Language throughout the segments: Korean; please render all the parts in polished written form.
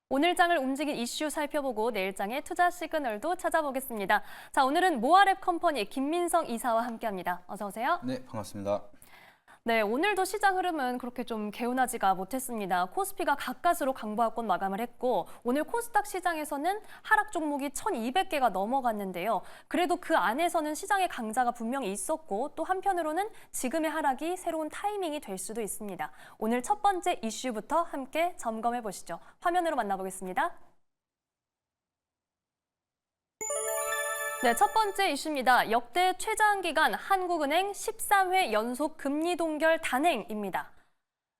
오늘 장을 움직인 이슈 살펴보고 내일 장의 투자 시그널도 찾아보겠습니다. 자, 오늘은 모아랩 컴퍼니 김민성 이사와 함께합니다. 어서 오세요. 네, 반갑습니다. 네, 오늘도 시장 흐름은 그렇게 좀 개운하지가 못했습니다. 코스피가 가까스로 강보합권 마감을 했고 오늘 코스닥 시장에서는 하락 종목이 1,200개가 넘어갔는데요. 그래도 그 안에서는 시장의 강자가 분명히 있었고 또 한편으로는 지금의 하락이 새로운 타이밍이 될 수도 있습니다. 오늘 첫 번째 이슈부터 함께 점검해 보시죠. 화면으로 만나보겠습니다. 네, 첫 번째 이슈입니다. 역대 최장기간 한국은행 13회 연속 금리 동결 단행입니다.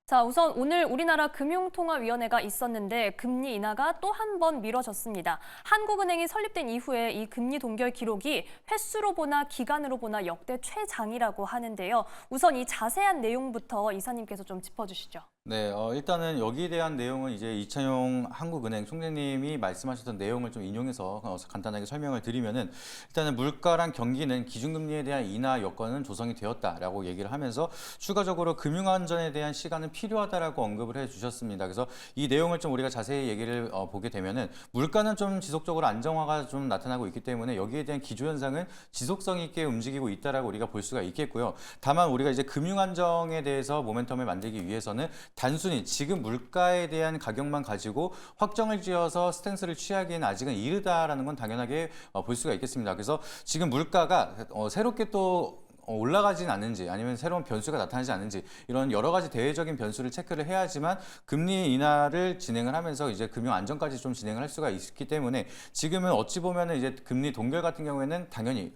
자, 우선 오늘 우리나라 금융통화위원회가 있었는데 금리 인하가 또 한 번 미뤄졌습니다. 한국은행이 설립된 이후에 이 금리 동결 기록이 횟수로 보나 기간으로 보나 역대 최장이라고 하는데요. 우선 이 자세한 내용부터 이사님께서 좀 짚어주시죠. 네, 일단은 여기에 대한 내용은 이제 이찬용 한국은행 총재님이 말씀하셨던 내용을 좀 인용해서 간단하게 설명을 드리면은 일단은 물가랑 경기는 기준금리에 대한 인하 여건은 조성이 되었다라고 얘기를 하면서 추가적으로 금융안전에 대한 시간은 필요하다라고 언급을 해주셨습니다. 그래서 이 내용을 좀 우리가 자세히 얘기를 보게 되면은 물가는 좀 지속적으로 안정화가 좀 나타나고 있기 때문에 여기에 대한 기조현상은 지속성 있게 움직이고 있다라고 우리가 볼 수가 있겠고요. 다만 우리가 이제 금융안정에 대해서 모멘텀을 만들기 위해서는 단순히 지금 물가에 대한 가격만 가지고 확정을 지어서 스탠스를 취하기에는 아직은 이르다라는 건 당연하게 볼 수가 있겠습니다. 그래서 지금 물가가 새롭게 또 올라가진 않는지 아니면 새로운 변수가 나타나지 않는지 이런 여러 가지 대외적인 변수를 체크를 해야지만 금리 인하를 진행을 하면서 이제 금융 안정까지 좀 진행을 할 수가 있기 때문에 지금은 어찌 보면은 이제 금리 동결 같은 경우에는 당연히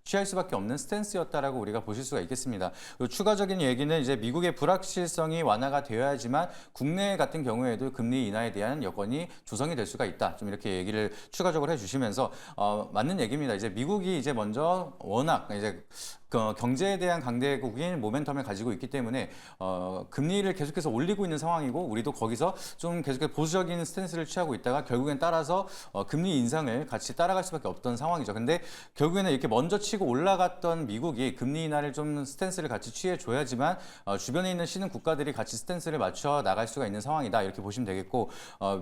취할 수밖에 없는 스탠스였다라고 우리가 보실 수가 있겠습니다. 그리고 추가적인 얘기는 이제 미국의 불확실성이 완화가 되어야지만 국내 같은 경우에도 금리 인하에 대한 여건이 조성이 될 수가 있다. 좀 이렇게 얘기를 추가적으로 해주시면서 맞는 얘기입니다. 이제 미국이 이제 먼저 워낙 이제 경제에 대한 강대국인 모멘텀을 가지고 있기 때문에 금리를 계속해서 올리고 있는 상황이고 우리도 거기서 좀 계속해서 보수적인 스탠스를 취하고 있다가 결국엔 따라서 금리 인상을 같이 따라갈 수밖에 없던 상황이죠. 근데 결국에는 이렇게 먼저 치고 올라갔던 미국이 금리 인하를 좀 스탠스를 같이 취해줘야지만 주변에 있는 신흥 국가들이 같이 스탠스를 맞춰 나갈 수가 있는 상황이다 이렇게 보시면 되겠고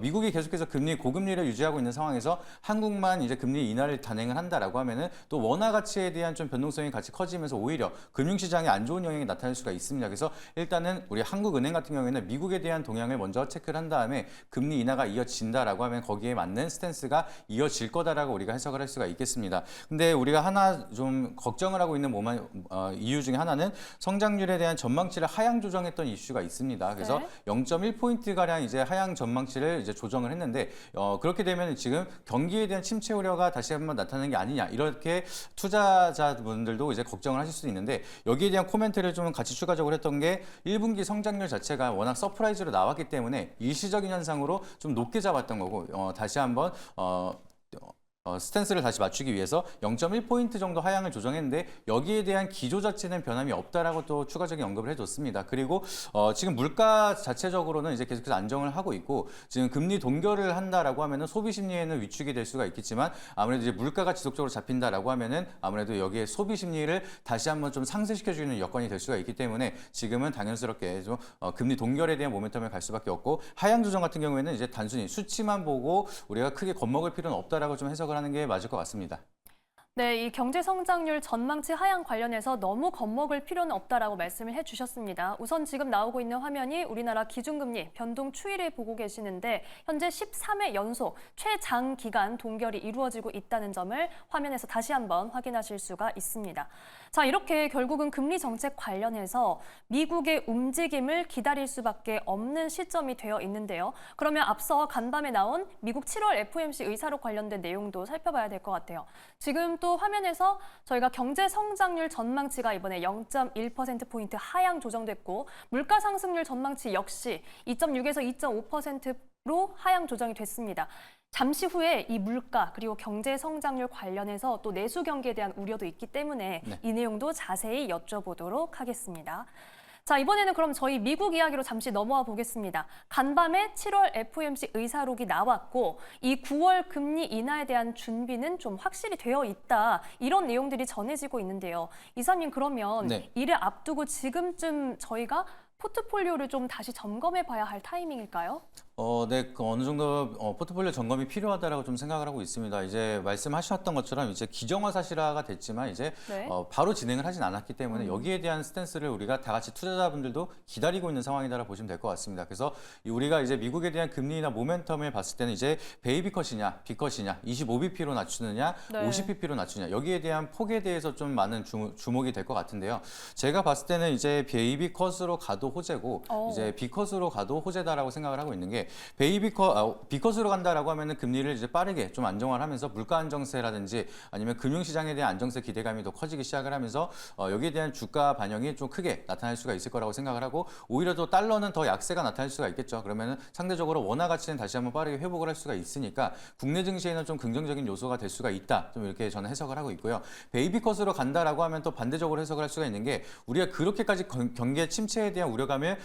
미국이 계속해서 고금리를 유지하고 있는 상황에서 한국만 이제 금리 인하를 단행을 한다라고 하면은 또 원화 가치에 대한 좀 변동성이 같이 커지면서 오히려 금융시장에 안 좋은 영향이 나타날 수가 있습니다. 그래서 일단은 우리 한국은행 같은 경우에는 미국에 대한 동향을 먼저 체크를 한 다음에 금리 인하가 이어진다라고 하면 거기에 맞는 스탠스가 이어질 거다라고 우리가 해석을 할 수가 있겠습니다. 근데 우리가 하나 좀 걱정을 하고 있는 이유 중에 하나는 성장률에 대한 전망치를 하향 조정했던 이슈가 있습니다. 그래서 네. 0.1포인트 가량 이제 하향 전망치를 이제 조정을 했는데 그렇게 되면 지금 경기에 대한 침체 우려가 다시 한번 나타나는 게 아니냐 이렇게 투자자분들도 이제 걱정을 하실 수도 있는데 여기에 대한 코멘트를 좀 같이 추가적으로 했던 게 1분기 성장률 자체가 워낙 서프라이즈로 나왔기 때문에 일시적인 현상으로 좀 높게 잡았던 거고 다시 한번 스탠스를 다시 맞추기 위해서 0.1포인트 정도 하향을 조정했는데 여기에 대한 기조 자체는 변함이 없다라고 또 추가적인 언급을 해줬습니다. 그리고 지금 물가 자체적으로는 이제 계속해서 안정을 하고 있고 지금 금리 동결을 한다라고 하면은 소비 심리에는 위축이 될 수가 있겠지만 아무래도 이제 물가가 지속적으로 잡힌다라고 하면은 아무래도 여기에 소비 심리를 다시 한번 좀 상쇄시켜주는 여건이 될 수가 있기 때문에 지금은 당연스럽게 좀 금리 동결에 대한 모멘텀을 갈 수밖에 없고 하향 조정 같은 경우에는 이제 단순히 수치만 보고 우리가 크게 겁먹을 필요는 없다라고 좀 해석을 하는 게 맞을 것 같습니다. 네, 이 경제 성장률 전망치 하향 관련해서 너무 겁먹을 필요는 없다라고 말씀을 해주셨습니다. 우선 지금 나오고 있는 화면이 우리나라 기준금리 변동 추이를 보고 계시는데 현재 13회 연속 최장기간 동결이 이루어지고 있다는 점을 화면에서 다시 한번 확인하실 수가 있습니다. 자, 이렇게 결국은 금리 정책 관련해서 미국의 움직임을 기다릴 수밖에 없는 시점이 되어 있는데요. 그러면 앞서 간밤에 나온 미국 7월 FOMC 의사록 관련된 내용도 살펴봐야 될 것 같아요. 지금 또 화면에서 저희가 경제 성장률 전망치가 이번에 0.1%포인트 하향 조정됐고 물가 상승률 전망치 역시 2.6에서 2.5%로 하향 조정이 됐습니다. 잠시 후에 이 물가 그리고 경제 성장률 관련해서 또 내수 경기에 대한 우려도 있기 때문에 네. 이 내용도 자세히 여쭤보도록 하겠습니다. 자, 이번에는 그럼 저희 미국 이야기로 잠시 넘어와 보겠습니다. 간밤에 7월 FOMC 의사록이 나왔고 이 9월 금리 인하에 대한 준비는 좀 확실히 되어 있다. 이런 내용들이 전해지고 있는데요. 이사님 그러면 네. 이를 앞두고 지금쯤 저희가 포트폴리오를 좀 다시 점검해 봐야 할 타이밍일까요? 네, 그 어느 정도 포트폴리오 점검이 필요하다라고 좀 생각을 하고 있습니다. 이제 말씀하셨던 것처럼 이제 기정화 사실화가 됐지만 이제 네. 바로 진행을 하진 않았기 때문에 여기에 대한 스탠스를 우리가 다 같이 투자자분들도 기다리고 있는 상황이다라고 보시면 될 것 같습니다. 그래서 우리가 이제 미국에 대한 금리나 모멘텀을 봤을 때는 이제 베이비 컷이냐, 비컷이냐, 25bp로 낮추느냐, 네. 50bp로 낮추느냐 여기에 대한 폭에 대해서 좀 많은 주목이 될 것 같은데요. 제가 봤을 때는 이제 베이비 컷으로 가도 호재고 이제 비컷으로 가도 호재다라고 생각을 하고 있는 게 비컷으로 간다라고 하면은 금리를 이제 빠르게 좀 안정화를 하면서 물가 안정세라든지 아니면 금융시장에 대한 안정세 기대감이 더 커지기 시작을 하면서 여기에 대한 주가 반영이 좀 크게 나타날 수가 있을 거라고 생각을 하고 오히려 또 달러는 더 약세가 나타날 수가 있겠죠. 그러면은 상대적으로 원화 가치는 다시 한번 빠르게 회복을 할 수가 있으니까 국내 증시에는 좀 긍정적인 요소가 될 수가 있다. 좀 이렇게 저는 해석을 하고 있고요. 베이비 컷으로 간다라고 하면 또 반대적으로 해석을 할 수가 있는 게 우리가 그렇게까지 경기의 침체에 대한 우려감을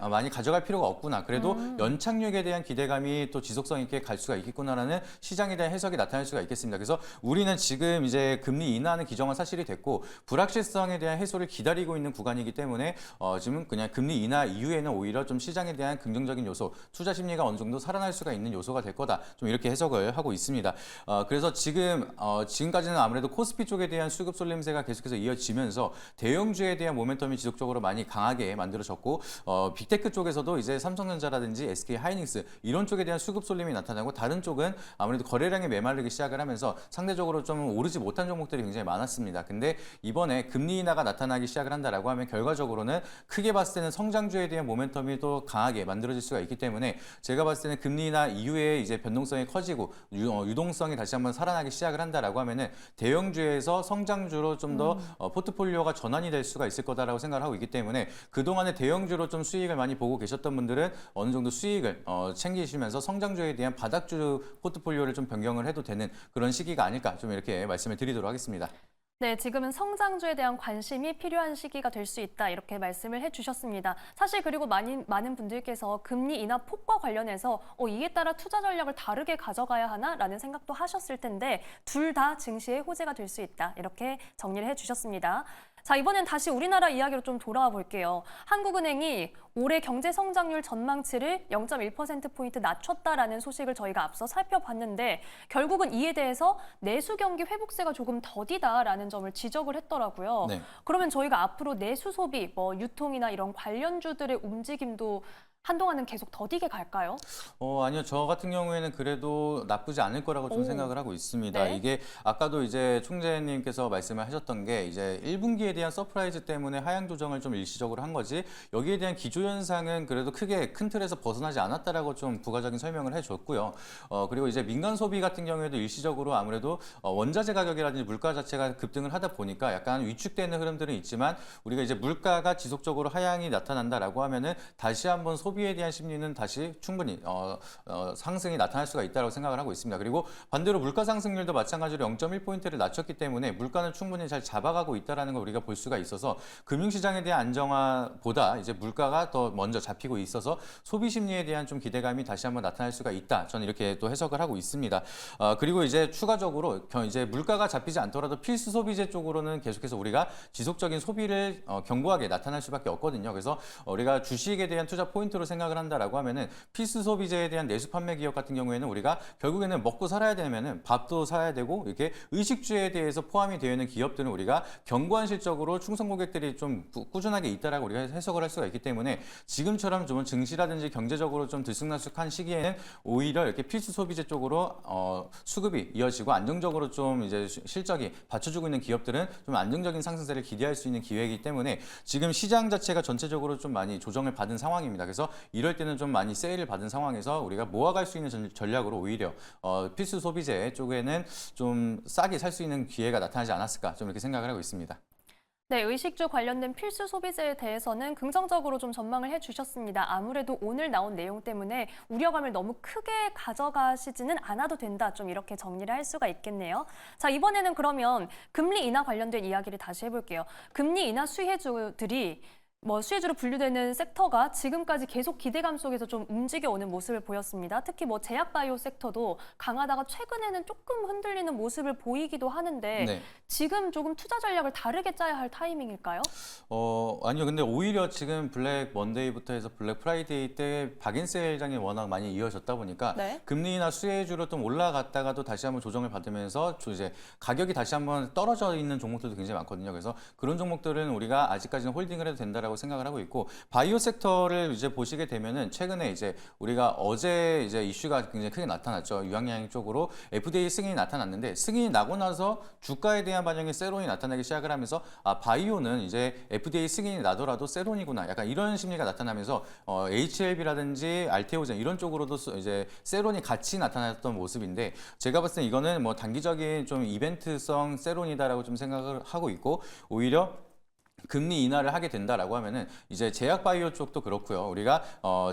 많이 가져갈 필요가 없구나. 그래도 연착륙에 대한 기대감이 또 지속성 있게 갈 수가 있겠구나라는 시장에 대한 해석이 나타날 수가 있겠습니다. 그래서 우리는 지금 이제 금리 인하는 기정화 사실이 됐고 불확실성에 대한 해소를 기다리고 있는 구간이기 때문에 지금 그냥 금리 인하 이후에는 오히려 좀 시장에 대한 긍정적인 요소, 투자 심리가 어느 정도 살아날 수가 있는 요소가 될 거다. 좀 이렇게 해석을 하고 있습니다. 그래서 지금까지는 아무래도 코스피 쪽에 대한 수급 쏠림세가 계속해서 이어지면서 대형주에 대한 모멘텀이 지속적으로 많이 강하게 만들어졌고 빅테크 쪽에서도 이제 삼성전자라든지 SK 하이닉스 이런 쪽에 대한 수급 쏠림이 나타나고 다른 쪽은 아무래도 거래량이 메마르기 시작을 하면서 상대적으로 좀 오르지 못한 종목들이 굉장히 많았습니다. 근데 이번에 금리 인하가 나타나기 시작을 한다라고 하면 결과적으로는 크게 봤을 때는 성장주에 대한 모멘텀이 또 강하게 만들어질 수가 있기 때문에 제가 봤을 때는 금리 인하 이후에 이제 변동성이 커지고 유동성이 다시 한번 살아나기 시작을 한다라고 하면은 대형주에서 성장주로 좀 더 포트폴리오가 전환이 될 수가 있을 거다라고 생각을 하고 있기 때문에 그동안에 대형주로 좀 수익을 많이 보고 계셨던 분들은 어느 정도 수익을 챙기시면서 성장주에 대한 바닥주 포트폴리오를 좀 변경을 해도 되는 그런 시기가 아닐까 좀 이렇게 말씀을 드리도록 하겠습니다. 네, 지금은 성장주에 대한 관심이 필요한 시기가 될 수 있다 이렇게 말씀을 해주셨습니다. 사실 그리고 많은 분들께서 금리 인하 폭과 관련해서 이에 따라 투자 전략을 다르게 가져가야 하나라는 생각도 하셨을 텐데 둘 다 증시의 호재가 될 수 있다 이렇게 정리를 해주셨습니다. 자, 이번엔 다시 우리나라 이야기로 좀 돌아와 볼게요. 한국은행이 올해 경제 성장률 전망치를 0.1%포인트 낮췄다라는 소식을 저희가 앞서 살펴봤는데 결국은 이에 대해서 내수 경기 회복세가 조금 더디다라는 점을 지적을 했더라고요. 네. 그러면 저희가 앞으로 내수 소비, 유통이나 이런 관련주들의 움직임도 한동안은 계속 더디게 갈까요? 아니요. 저 같은 경우에는 그래도 나쁘지 않을 거라고 좀 생각을 하고 있습니다. 네. 이게 아까도 이제 총재님께서 말씀을 하셨던 게 이제 1분기에 대한 서프라이즈 때문에 하향 조정을 좀 일시적으로 한 거지 여기에 대한 기조 현상은 그래도 크게 큰 틀에서 벗어나지 않았다라고 좀 부가적인 설명을 해줬고요. 그리고 이제 민간 소비 같은 경우에도 일시적으로 아무래도 원자재 가격이라든지 물가 자체가 급등을 하다 보니까 약간 위축되는 흐름들은 있지만 우리가 이제 물가가 지속적으로 하향이 나타난다라고 하면은 다시 한번 소비에 대한 심리는 다시 충분히 상승이 나타날 수가 있다고 생각을 하고 있습니다. 그리고 반대로 물가 상승률도 마찬가지로 0.1포인트를 낮췄기 때문에 물가는 충분히 잘 잡아가고 있다는 걸 우리가 볼 수가 있어서 금융시장에 대한 안정화보다 이제 물가가 더 먼저 잡히고 있어서 소비 심리에 대한 좀 기대감이 다시 한번 나타날 수가 있다. 저는 이렇게 또 해석을 하고 있습니다. 그리고 이제 추가적으로 이제 물가가 잡히지 않더라도 필수 소비재 쪽으로는 계속해서 우리가 지속적인 소비를 견고하게 나타날 수밖에 없거든요. 그래서 우리가 주식에 대한 투자 포인트로 생각을 한다라고 하면은 필수 소비재에 대한 내수 판매 기업 같은 경우에는 우리가 결국에는 먹고 살아야 되면은 밥도 사야 되고 이렇게 의식주에 대해서 포함이 되어 있는 기업들은 우리가 견고한 실적으로 충성 고객들이 좀 꾸준하게 있다라고 우리가 해석을 할 수가 있기 때문에 지금처럼 좀 증시라든지 경제적으로 좀 들쑥날쑥한 시기에는 오히려 이렇게 필수 소비재 쪽으로 수급이 이어지고 안정적으로 좀 이제 실적이 받쳐주고 있는 기업들은 좀 안정적인 상승세를 기대할 수 있는 기회이기 때문에 지금 시장 자체가 전체적으로 좀 많이 조정을 받은 상황입니다. 그래서 이럴 때는 좀 많이 세일을 받은 상황에서 우리가 모아갈 수 있는 전략으로 오히려 필수 소비재 쪽에는 좀 싸게 살 수 있는 기회가 나타나지 않았을까 좀 이렇게 생각을 하고 있습니다. 네, 의식주 관련된 필수 소비재에 대해서는 긍정적으로 좀 전망을 해주셨습니다. 아무래도 오늘 나온 내용 때문에 우려감을 너무 크게 가져가시지는 않아도 된다. 좀 이렇게 정리를 할 수가 있겠네요. 자, 이번에는 그러면 금리 인하 관련된 이야기를 다시 해볼게요. 금리 인하 수혜주들이 뭐 수혜주로 분류되는 섹터가 지금까지 계속 기대감 속에서 좀 움직여오는 모습을 보였습니다. 특히 뭐 제약바이오 섹터도 강하다가 최근에는 조금 흔들리는 모습을 보이기도 하는데 네. 지금 조금 투자 전략을 다르게 짜야 할 타이밍일까요? 아니요. 근데 오히려 지금 블랙 먼데이부터 해서 블랙 프라이데이 때 박인세일장이 워낙 많이 이어졌다 보니까 네. 금리 인하 수혜주로 좀 올라갔다가도 다시 한번 조정을 받으면서 이제 가격이 다시 한번 떨어져 있는 종목들도 굉장히 많거든요. 그래서 그런 종목들은 우리가 아직까지는 홀딩을 해도 된다라고 생각을 하고 있고, 바이오 섹터를 이제 보시게 되면은 최근에 이제 우리가 어제 이제 이슈가 굉장히 크게 나타났죠. 유황양행 쪽으로 FDA 승인이 나타났는데, 승인이 나고 나서 주가에 대한 반영이 세론이 나타나기 시작을 하면서 바이오는 이제 FDA 승인이 나더라도 세론이구나, 약간 이런 심리가 나타나면서 HLB라든지 알테오젠 이런 쪽으로도 이제 세론이 같이 나타났던 모습인데, 제가 봤을 때 이거는 뭐 단기적인 좀 이벤트성 세론이다라고 좀 생각을 하고 있고, 오히려 금리 인하를 하게 된다라고 하면은 이제 제약 바이오 쪽도 그렇고요. 우리가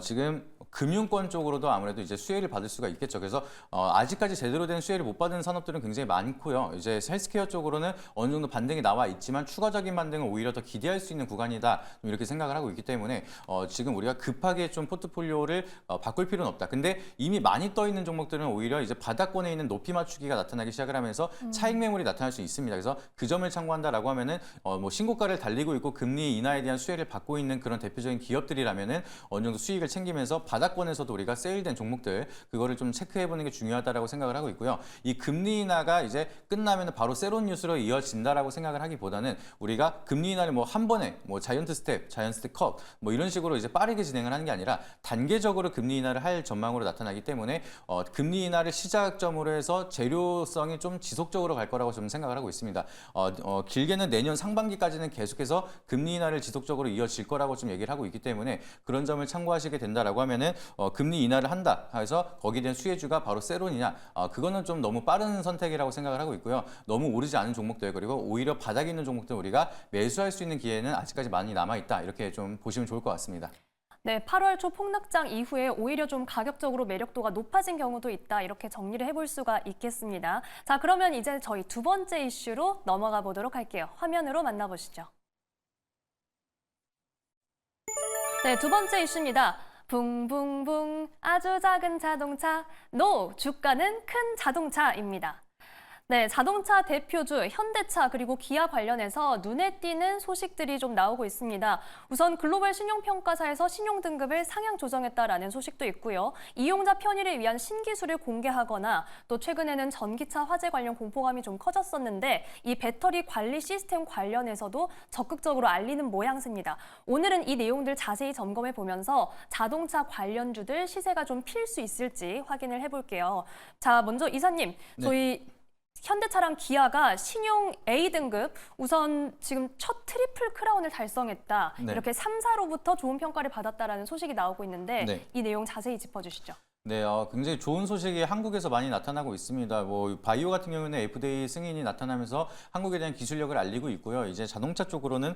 지금 금융권 쪽으로도 아무래도 이제 수혜를 받을 수가 있겠죠. 그래서 아직까지 제대로 된 수혜를 못 받은 산업들은 굉장히 많고요. 이제 헬스케어 쪽으로는 어느 정도 반등이 나와 있지만 추가적인 반등은 오히려 더 기대할 수 있는 구간이다, 좀 이렇게 생각을 하고 있기 때문에 지금 우리가 급하게 좀 포트폴리오를 바꿀 필요는 없다. 근데 이미 많이 떠 있는 종목들은 오히려 이제 바닥권에 있는 높이 맞추기가 나타나기 시작을 하면서 차익 매물이 나타날 수 있습니다. 그래서 그 점을 참고한다라고 하면은 뭐 신고가를 달리고 있고 금리 인하에 대한 수혜를 받고 있는 그런 대표적인 기업들이라면은 어느 정도 수익을 챙기면서 바닥권에서도 우리가 세일된 종목들, 그거를 좀 체크해보는 게 중요하다라고 생각을 하고 있고요. 이 금리 인하가 이제 끝나면 바로 세론 뉴스로 이어진다라고 생각을 하기보다는 우리가 금리 인하를 뭐 한 번에 뭐 자이언트 스텝, 자이언트 컷 뭐 이런 식으로 이제 빠르게 진행을 하는 게 아니라 단계적으로 금리 인하를 할 전망으로 나타나기 때문에 금리 인하를 시작점으로 해서 재료성이 좀 지속적으로 갈 거라고 저는 생각을 하고 있습니다. 길게는 내년 상반기까지는 계속해서 금리 인하를 지속적으로 이어질 거라고 좀 얘기를 하고 있기 때문에 그런 점을 참고하시게 된다라고 하면은 금리 인하를 한다 해서 거기에 대한 수혜주가 바로 세론이냐, 그거는 좀 너무 빠른 선택이라고 생각을 하고 있고요. 너무 오르지 않은 종목들, 그리고 오히려 바닥에 있는 종목들 우리가 매수할 수 있는 기회는 아직까지 많이 남아 있다, 이렇게 좀 보시면 좋을 것 같습니다. 네, 8월 초 폭락장 이후에 오히려 좀 가격적으로 매력도가 높아진 경우도 있다, 이렇게 정리를 해볼 수가 있겠습니다. 자, 그러면 이제 저희 두 번째 이슈로 넘어가 보도록 할게요. 화면으로 만나보시죠. 네, 두 번째 이슈입니다. 붕붕붕 아주 작은 자동차, 노! 주가는 큰 자동차입니다. 네, 자동차 대표주 현대차 그리고 기아 관련해서 눈에 띄는 소식들이 좀 나오고 있습니다. 우선 글로벌 신용평가사에서 신용등급을 상향 조정했다라는 소식도 있고요. 이용자 편의를 위한 신기술을 공개하거나 또 최근에는 전기차 화재 관련 공포감이 좀 커졌었는데 이 배터리 관리 시스템 관련해서도 적극적으로 알리는 모양새입니다. 오늘은 이 내용들 자세히 점검해 보면서 자동차 관련주들 시세가 좀 필 수 있을지 확인을 해볼게요. 자, 먼저 이사님, 저희 현대차랑 기아가 신용 A등급, 우선 지금 첫 트리플 크라운을 달성했다. 네. 이렇게 3사로부터 좋은 평가를 받았다라는 소식이 나오고 있는데 네. 이 내용 자세히 짚어주시죠. 네, 굉장히 좋은 소식이 한국에서 많이 나타나고 있습니다. 뭐 바이오 같은 경우는 FDA 승인이 나타나면서 한국에 대한 기술력을 알리고 있고요. 이제 자동차 쪽으로는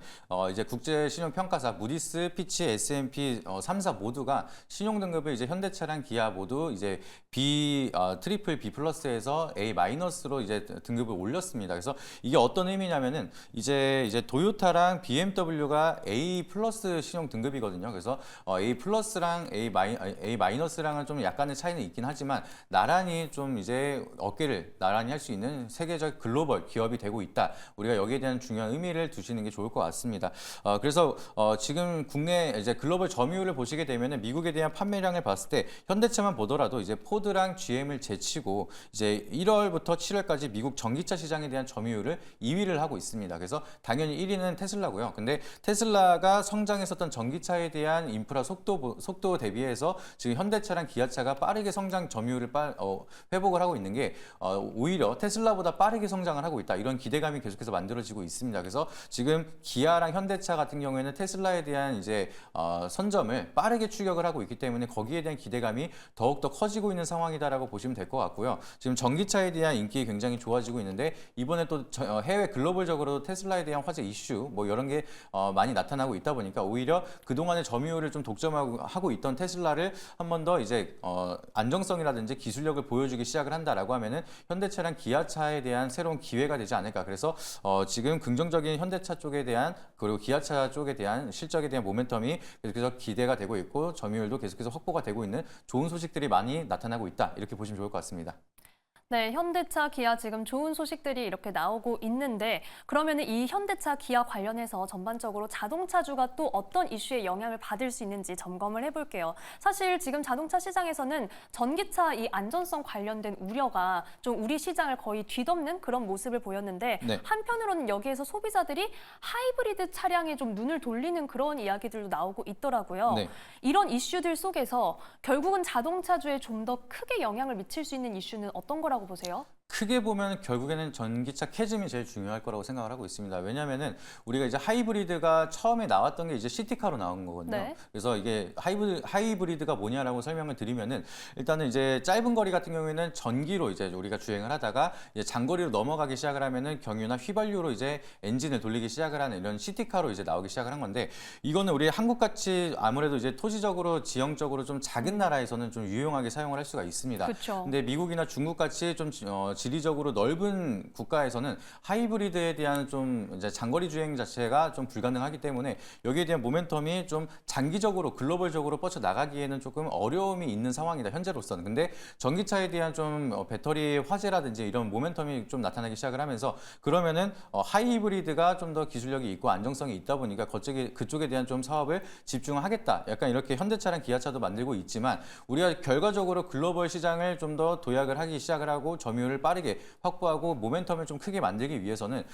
이제 국제 신용 평가사 무디스, 피치, S&P 3사 모두가 신용 등급을 이제 현대차랑 기아 모두 이제 트리플 B 플러스에서 A 마이너스로 이제 등급을 올렸습니다. 그래서 이게 어떤 의미냐면은 이제 도요타랑 BMW가 A 플러스 신용 등급이거든요. 그래서 A 플러스랑 A 마이너스랑은 좀 약간의 차이는 있긴 하지만 나란히 좀 이제 어깨를 나란히 할 수 있는 세계적 글로벌 기업이 되고 있다. 우리가 여기에 대한 중요한 의미를 두시는 게 좋을 것 같습니다. 그래서 지금 국내 이제 글로벌 점유율을 보시게 되면은 미국에 대한 판매량을 봤을 때 현대차만 보더라도 이제 포드랑 GM을 제치고 이제 1월부터 7월까지 미국 전기차 시장에 대한 점유율을 2위를 하고 있습니다. 그래서 당연히 1위는 테슬라고요. 근데 테슬라가 성장했었던 전기차에 대한 인프라 속도 대비해서 지금 현대차랑 기아차가 빠르게 성장 점유율을 회복을 하고 있는 게 오히려 테슬라보다 빠르게 성장을 하고 있다. 이런 기대감이 계속해서 만들어지고 있습니다. 그래서 지금 기아랑 현대차 같은 경우에는 테슬라에 대한 이제 선점을 빠르게 추격을 하고 있기 때문에 거기에 대한 기대감이 더욱더 커지고 있는 상황이다라고 보시면 될 것 같고요. 지금 전기차에 대한 인기 굉장히 좋아지고 있는데 이번에 또 해외 글로벌적으로 테슬라에 대한 화제 이슈 뭐 이런 게 많이 나타나고 있다 보니까 오히려 그동안의 점유율을 좀 독점하고 있던 테슬라를 한 번 더 이제 안정성이라든지 기술력을 보여주기 시작을 한다라고 하면은 현대차랑 기아차에 대한 새로운 기회가 되지 않을까. 그래서 지금 긍정적인 현대차 쪽에 대한 그리고 기아차 쪽에 대한 실적에 대한 모멘텀이 계속해서 기대가 되고 있고 점유율도 계속해서 확보가 되고 있는 좋은 소식들이 많이 나타나고 있다. 이렇게 보시면 좋을 것 같습니다. 네, 현대차, 기아 지금 좋은 소식들이 이렇게 나오고 있는데 그러면 이 현대차, 기아 관련해서 전반적으로 자동차주가 또 어떤 이슈에 영향을 받을 수 있는지 점검을 해볼게요. 사실 지금 자동차 시장에서는 전기차 이 안전성 관련된 우려가 좀 우리 시장을 거의 뒤덮는 그런 모습을 보였는데 네. 한편으로는 여기에서 소비자들이 하이브리드 차량에 좀 눈을 돌리는 그런 이야기들도 나오고 있더라고요. 네. 이런 이슈들 속에서 결국은 자동차주에 좀 더 크게 영향을 미칠 수 있는 이슈는 어떤 거라고 보세요? 크게 보면 결국에는 전기차 캐즘이 제일 중요할 거라고 생각을 하고 있습니다. 왜냐하면은 우리가 이제 하이브리드가 처음에 나왔던 게 이제 시티카로 나온 거거든요. 네. 그래서 이게 하이브리드가 뭐냐라고 설명을 드리면은 일단은 이제 짧은 거리 같은 경우에는 전기로 이제 우리가 주행을 하다가 이제 장거리로 넘어가기 시작을 하면은 경유나 휘발유로 이제 엔진을 돌리기 시작을 하는 이런 시티카로 이제 나오기 시작을 한 건데 이거는 우리 한국같이 아무래도 이제 토지적으로 지형적으로 좀 작은 나라에서는 좀 유용하게 사용을 할 수가 있습니다. 그렇죠. 근데 미국이나 중국같이 좀 지리적으로 넓은 국가에서는 하이브리드에 대한 좀 이제 장거리 주행 자체가 좀 불가능하기 때문에 여기에 대한 모멘텀이 좀 장기적으로 글로벌적으로 뻗쳐 나가기에는 조금 어려움이 있는 상황이다 현재로서는. 근데 전기차에 대한 좀 배터리 화재라든지 이런 모멘텀이 좀 나타나기 시작을 하면서 그러면은 하이브리드가 좀 더 기술력이 있고 안정성이 있다 보니까 그쪽에 대한 좀 사업을 집중하겠다. 약간 이렇게 현대차랑 기아차도 만들고 있지만 우리가 결과적으로 글로벌 시장을 좀 더 도약을 하기 시작을 하고 점유율을 빠르게 확보하고 모멘텀을 좀 크게 만들기 위해서는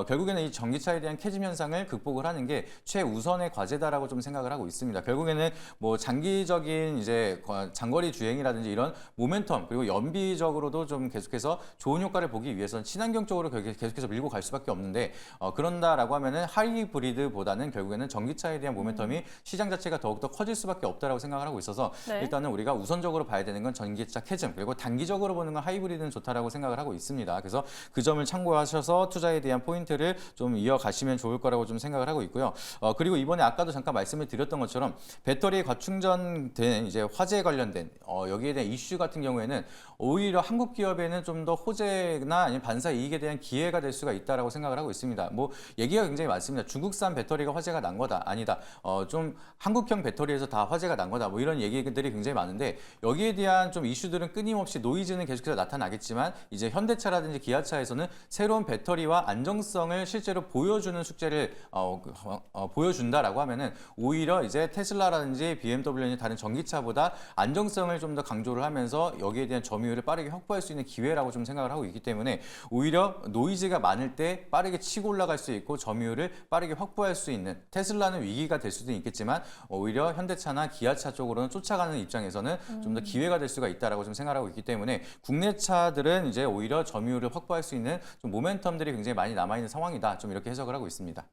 결국에는 이 전기차에 대한 캐즘 현상을 극복을 하는 게 최우선의 과제다라고 좀 생각을 하고 있습니다. 결국에는 뭐 장기적인 이제 장거리 주행이라든지 이런 모멘텀 그리고 연비적으로도 좀 계속해서 좋은 효과를 보기 위해서는 친환경 쪽으로 계속해서 밀고 갈 수밖에 없는데 그런다라고 하면은 하이브리드보다는 결국에는 전기차에 대한 모멘텀이 시장 자체가 더욱더 커질 수밖에 없다라고 생각을 하고 있어서 네. 일단은 우리가 우선적으로 봐야 되는 건 전기차 캐즘 그리고 단기적으로 보는 건 하이브리드는 좋다라고 생각을 하고 있습니다. 그래서 그 점을 참고하셔서 투자에 대한 포인트를 좀 이어가시면 좋을 거라고 좀 생각을 하고 있고요. 그리고 이번에 아까도 잠깐 말씀을 드렸던 것처럼 배터리에 과충전된 이제 화재 관련된 여기에 대한 이슈 같은 경우에는 오히려 한국 기업에는 좀 더 호재나 아니면 반사 이익에 대한 기회가 될 수가 있다라고 생각을 하고 있습니다. 뭐 얘기가 굉장히 많습니다. 중국산 배터리가 화재가 난 거다 아니다. 좀 한국형 배터리에서 다 화재가 난 거다. 뭐 이런 얘기들이 굉장히 많은데 여기에 대한 좀 이슈들은 끊임없이 노이즈는 계속해서 나타나겠지만 이제 현대차라든지 기아차에서는 새로운 배터리와 안정성을 실제로 보여주는 숙제를 보여준다라고 하면은 오히려 이제 테슬라라든지 BMW나 다른 전기차보다 안정성을 좀 더 강조를 하면서 여기에 대한 점유율을 빠르게 확보할 수 있는 기회라고 좀 생각을 하고 있기 때문에 오히려 노이즈가 많을 때 빠르게 치고 올라갈 수 있고 점유율을 빠르게 확보할 수 있는 테슬라는 위기가 될 수도 있겠지만 오히려 현대차나 기아차 쪽으로는 쫓아가는 입장에서는 좀 더 기회가 될 수가 있다라고 좀 생각하고 있기 때문에 국내 차들은 이제 오히려 점유율을 확보할 수 있는 좀 모멘텀들이 굉장히 많이 남아 있는 상황이다. 좀 이렇게 해석을 하고 있습니다.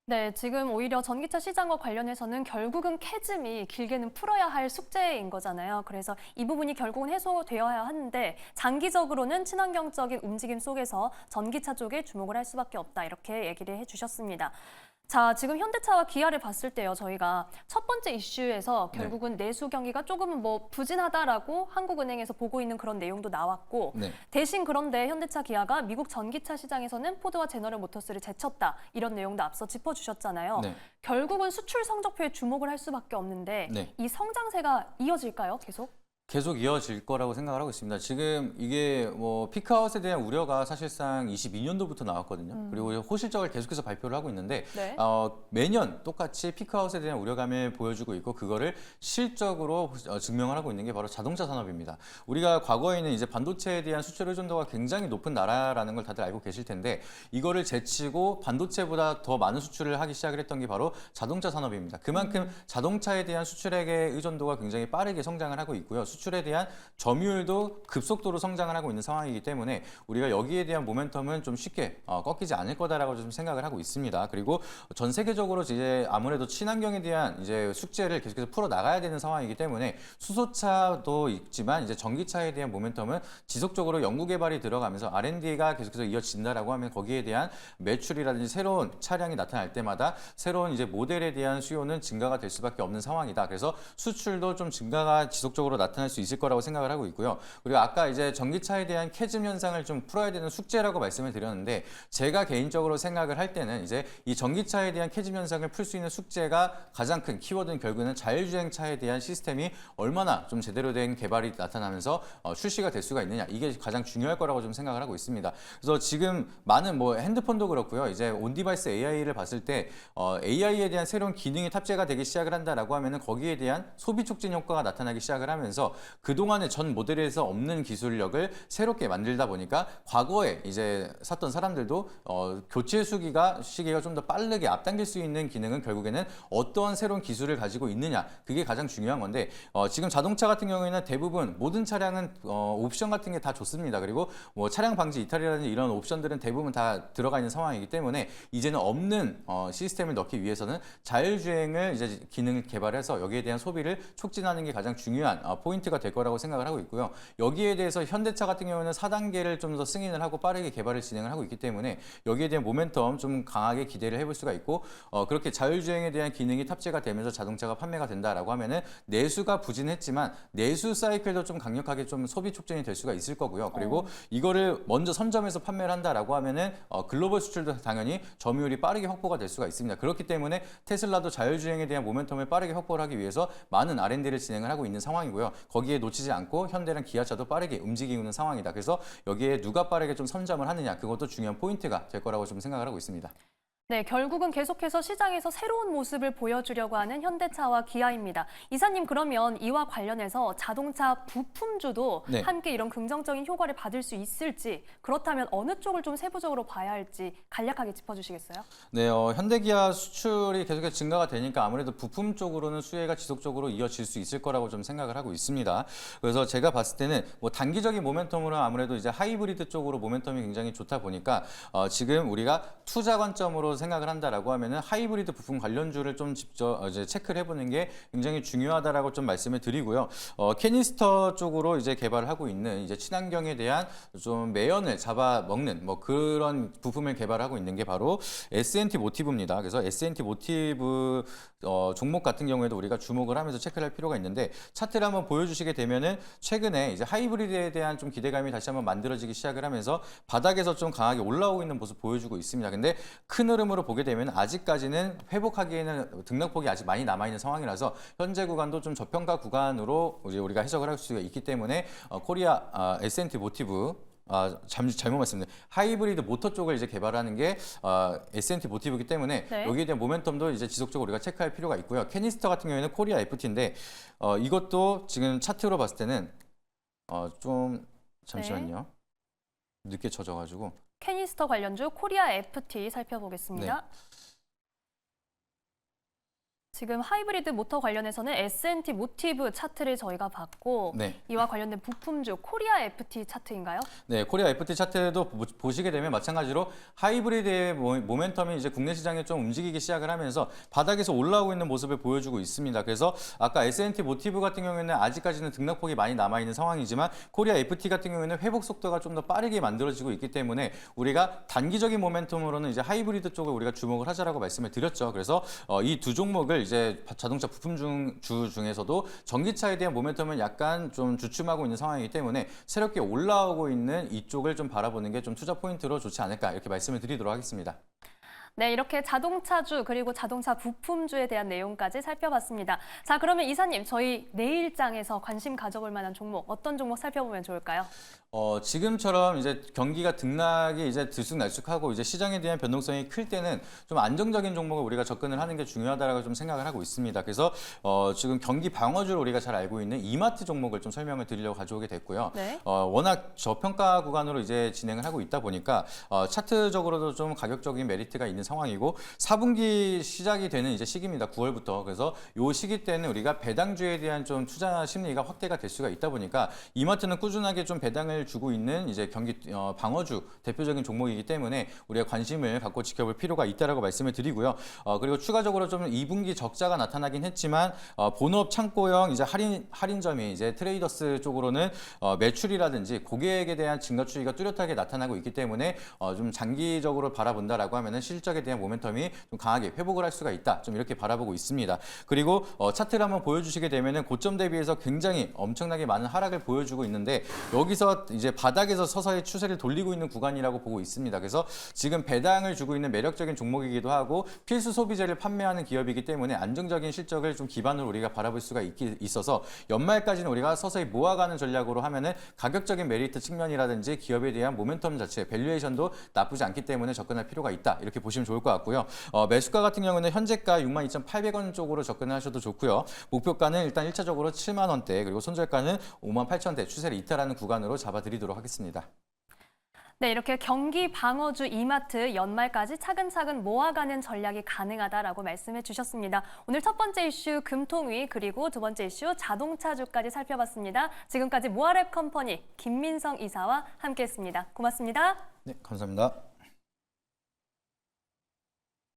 네, 지금 오히려 전기차 시장과 관련해서는 결국은 캐즘이 길게는 풀어야 할 숙제인 거잖아요. 그래서 이 부분이 결국은 해소되어야 하는데 장기적으로는 친환경적인 움직임 속에서 전기차 쪽에 주목을 할 수밖에 없다. 이렇게 얘기를 해주셨습니다. 자, 지금 현대차와 기아를 봤을 때요, 저희가 첫 번째 이슈에서 결국은 내수 경기가 조금은 뭐 부진하다라고 한국은행에서 보고 있는 그런 내용도 나왔고 네. 대신 그런데 현대차, 기아가 미국 전기차 시장에서는 포드와 제너럴 모터스를 제쳤다 이런 내용도 앞서 짚어주셨잖아요. 네. 결국은 수출 성적표에 주목을 할 수밖에 없는데 네. 이 성장세가 이어질까요, 계속? 계속 이어질 거라고 생각을 하고 있습니다. 지금 이게 뭐 피크아웃에 대한 우려가 사실상 22년도부터 나왔거든요. 그리고 호실적을 계속해서 발표를 하고 있는데 네. 매년 똑같이 피크아웃에 대한 우려감을 보여주고 있고 그거를 실적으로 증명을 하고 있는 게 바로 자동차 산업입니다. 우리가 과거에는 이제 반도체에 대한 수출 의존도가 굉장히 높은 나라라는 걸 다들 알고 계실 텐데 이거를 제치고 반도체보다 더 많은 수출을 하기 시작을 했던 게 바로 자동차 산업입니다. 그만큼 자동차에 대한 수출액의 의존도가 굉장히 빠르게 성장을 하고 있고요. 수출에 대한 점유율도 급속도로 성장을 하고 있는 상황이기 때문에 우리가 여기에 대한 모멘텀은 좀 쉽게 꺾이지 않을 거다라고 좀 생각을 하고 있습니다. 그리고 전 세계적으로 이제 아무래도 친환경에 대한 이제 숙제를 계속해서 풀어 나가야 되는 상황이기 때문에 수소차도 있지만 이제 전기차에 대한 모멘텀은 지속적으로 연구 개발이 들어가면서 R&D가 계속해서 이어진다라고 하면 거기에 대한 매출이라든지 새로운 차량이 나타날 때마다 새로운 이제 모델에 대한 수요는 증가가 될 수밖에 없는 상황이다. 그래서 수출도 좀 증가가 지속적으로 나타날 나타날 수 있을 거라고 생각을 하고 있고요. 그리고 아까 이제 전기차에 대한 캐즘 현상을 좀 풀어야 되는 숙제라고 말씀을 드렸는데 제가 개인적으로 생각을 할 때는 이제 이 전기차에 대한 캐즘 현상을 풀 수 있는 숙제가 가장 큰 키워드는 결국은 자율주행차에 대한 시스템이 얼마나 좀 제대로 된 개발이 나타나면서 출시가 될 수가 있느냐 이게 가장 중요할 거라고 좀 생각을 하고 있습니다. 그래서 지금 많은 뭐 핸드폰도 그렇고요. 이제 온디바이스 AI를 봤을 때 AI에 대한 새로운 기능이 탑재가 되기 시작을 한다라고 하면은 거기에 대한 소비 촉진 효과가 나타나기 시작을 하면서 그동안의 전 모델에서 없는 기술력을 새롭게 만들다 보니까 과거에 이제 샀던 사람들도 교체 시기가 좀 더 빠르게 앞당길 수 있는 기능은 결국에는 어떠한 새로운 기술을 가지고 있느냐 그게 가장 중요한 건데 지금 자동차 같은 경우에는 대부분 모든 차량은 옵션 같은 게 다 좋습니다. 그리고 뭐 차량 방지 이탈이라든지 이런 옵션들은 대부분 다 들어가 있는 상황이기 때문에 이제는 없는 시스템을 넣기 위해서는 자율주행을 이제 기능을 개발해서 여기에 대한 소비를 촉진하는 게 가장 중요한 포인트가 될 거라고 생각을 하고 있고요. 여기에 대해서 현대차 같은 경우는 4단계를 좀 더 승인을 하고 빠르게 개발을 진행을 하고 있기 때문에 여기에 대한 모멘텀 좀 강하게 기대를 해볼 수가 있고 그렇게 자율주행에 대한 기능이 탑재가 되면서 자동차가 판매가 된다라고 하면은 내수가 부진했지만 내수 사이클도 좀 강력하게 좀 소비 촉진이 될 수가 있을 거고요. 그리고 이거를 먼저 선점해서 판매를 한다라고 하면은 글로벌 수출도 당연히 점유율이 빠르게 확보가 될 수가 있습니다. 그렇기 때문에 테슬라도 자율주행에 대한 모멘텀을 빠르게 확보를 하기 위해서 많은 R&D를 진행을 하고 있는 상황이고요. 거기에 놓치지 않고 현대랑 기아차도 빠르게 움직이고 있는 상황이다. 그래서 여기에 누가 빠르게 좀 선점을 하느냐 그것도 중요한 포인트가 될 거라고 좀 생각을 하고 있습니다. 네, 결국은 계속해서 시장에서 새로운 모습을 보여주려고 하는 현대차와 기아입니다. 이사님, 그러면 이와 관련해서 자동차 부품주도 네. 함께 이런 긍정적인 효과를 받을 수 있을지, 그렇다면 어느 쪽을 좀 세부적으로 봐야 할지 간략하게 짚어주시겠어요? 네, 현대기아 수출이 계속해서 증가가 되니까 아무래도 부품 쪽으로는 수혜가 지속적으로 이어질 수 있을 거라고 좀 생각을 하고 있습니다. 그래서 제가 봤을 때는 뭐 단기적인 모멘텀으로 아무래도 이제 하이브리드 쪽으로 모멘텀이 굉장히 좋다 보니까 지금 우리가 투자 관점으로 생각을 한다라고 하면은 하이브리드 부품 관련주를 좀 직접 이제 체크를 해보는 게 굉장히 중요하다라고 좀 말씀을 드리고요. 캐니스터 쪽으로 이제 개발을 하고 있는 이제 친환경에 대한 좀 매연을 잡아먹는 뭐 그런 부품을 개발하고 있는 게 바로 S&T 모티브입니다. 그래서 S&T 모티브 종목 같은 경우에도 우리가 주목을 하면서 체크를 할 필요가 있는데 차트를 한번 보여주시게 되면은 최근에 이제 하이브리드에 대한 좀 기대감이 다시 한번 만들어지기 시작을 하면서 바닥에서 좀 강하게 올라오고 있는 모습 보여주고 있습니다. 근데 큰 흐름으로 보게 되면 아직까지는 회복하기에는 등락폭이 아직 많이 남아 있는 상황이라서 현재 구간도 좀 저평가 구간으로 이제 우리가 해석을 할 수가 있기 때문에 코리아 S&T 모티브 잘못 말씀드렸네요. 하이브리드 모터 쪽을 이제 개발하는 게 S&T 모티브이기 때문에 네. 여기에 대한 모멘텀도 이제 지속적으로 우리가 체크할 필요가 있고요. 캐니스터 같은 경우에는 코리아 FT인데 이것도 지금 차트로 봤을 때는 좀 잠시만요. 늦게 쳐져가지고. 캐니스터 관련주 코리아 FT 살펴보겠습니다. 네. 지금 하이브리드 모터 관련해서는 S&T 모티브 차트를 저희가 봤고 네. 이와 관련된 부품주 코리아 FT 차트인가요? 네, 코리아 FT 차트도 보시게 되면 마찬가지로 하이브리드의 모멘텀이 이제 국내 시장에 좀 움직이기 시작을 하면서 바닥에서 올라오고 있는 모습을 보여주고 있습니다. 그래서 아까 S&T 모티브 같은 경우에는 아직까지는 등락폭이 많이 남아 있는 상황이지만 코리아 FT 같은 경우에는 회복 속도가 좀 더 빠르게 만들어지고 있기 때문에 우리가 단기적인 모멘텀으로는 이제 하이브리드 쪽을 우리가 주목을 하자라고 말씀을 드렸죠. 그래서 이 두 종목을 이제 자동차 부품주 중에서도 전기차에 대한 모멘텀은 약간 좀 주춤하고 있는 상황이기 때문에 새롭게 올라오고 있는 이쪽을 좀 바라보는 게 좀 투자 포인트로 좋지 않을까 이렇게 말씀을 드리도록 하겠습니다. 네, 이렇게 자동차주 그리고 자동차 부품주에 대한 내용까지 살펴봤습니다. 자, 그러면 이사님, 저희 내일장에서 관심 가져볼 만한 종목 어떤 종목 살펴보면 좋을까요? 지금처럼 이제 경기가 등락이 이제 들쑥날쑥하고 이제 시장에 대한 변동성이 클 때는 좀 안정적인 종목을 우리가 접근을 하는 게 중요하다라고 좀 생각을 하고 있습니다. 그래서 지금 경기 방어주를 우리가 잘 알고 있는 이마트 종목을 좀 설명을 드리려고 가져오게 됐고요. 네. 워낙 저평가 구간으로 이제 진행을 하고 있다 보니까 차트적으로도 좀 가격적인 메리트가 있는 상황이고 4분기 시작이 되는 이제 시기입니다. 9월부터. 그래서 이 시기 때는 우리가 배당주에 대한 좀 투자 심리가 확대가 될 수가 있다 보니까 이마트는 꾸준하게 좀 배당을 주고 있는 이제 경기 방어주 대표적인 종목이기 때문에 우리가 관심을 갖고 지켜볼 필요가 있다라고 말씀을 드리고요. 그리고 추가적으로 좀 2분기 적자가 나타나긴 했지만 본업 창고형 이제 할인점이 이제 트레이더스 쪽으로는 매출이라든지 고객에 대한 증가 추이가 뚜렷하게 나타나고 있기 때문에 좀 장기적으로 바라본다라고 하면은 실적에 하락에 대한 모멘텀이 좀 강하게 회복을 할 수가 있다. 좀 이렇게 바라보고 있습니다. 그리고 차트를 한번 보여주시게 되면은 고점 대비해서 굉장히 엄청나게 많은 하락을 보여주고 있는데 여기서 이제 바닥에서 서서히 추세를 돌리고 있는 구간이라고 보고 있습니다. 그래서 지금 배당을 주고 있는 매력적인 종목이기도 하고 필수 소비재를 판매하는 기업이기 때문에 안정적인 실적을 좀 기반으로 우리가 바라볼 수가 있어서 연말까지는 우리가 서서히 모아가는 전략으로 하면은 가격적인 메리트 측면이라든지 기업에 대한 모멘텀 자체, 밸류에이션도 나쁘지 않기 때문에 접근할 필요가 있다. 이렇게 보시면 좋을 것 같고요. 매수가 같은 경우는 현재가 62,800원 쪽으로 접근하셔도 좋고요. 목표가는 일단 1차적으로 7만 원대 그리고 손절가는 58,000대 추세를 이탈하는 구간으로 잡아드리도록 하겠습니다. 네, 이렇게 경기 방어주 이마트 연말까지 차근차근 모아가는 전략이 가능하다라고 말씀해 주셨습니다. 오늘 첫 번째 이슈 금통위 그리고 두 번째 이슈 자동차주까지 살펴봤습니다. 지금까지 모아랩 컴퍼니 김민성 이사와 함께했습니다. 고맙습니다. 네, 감사합니다.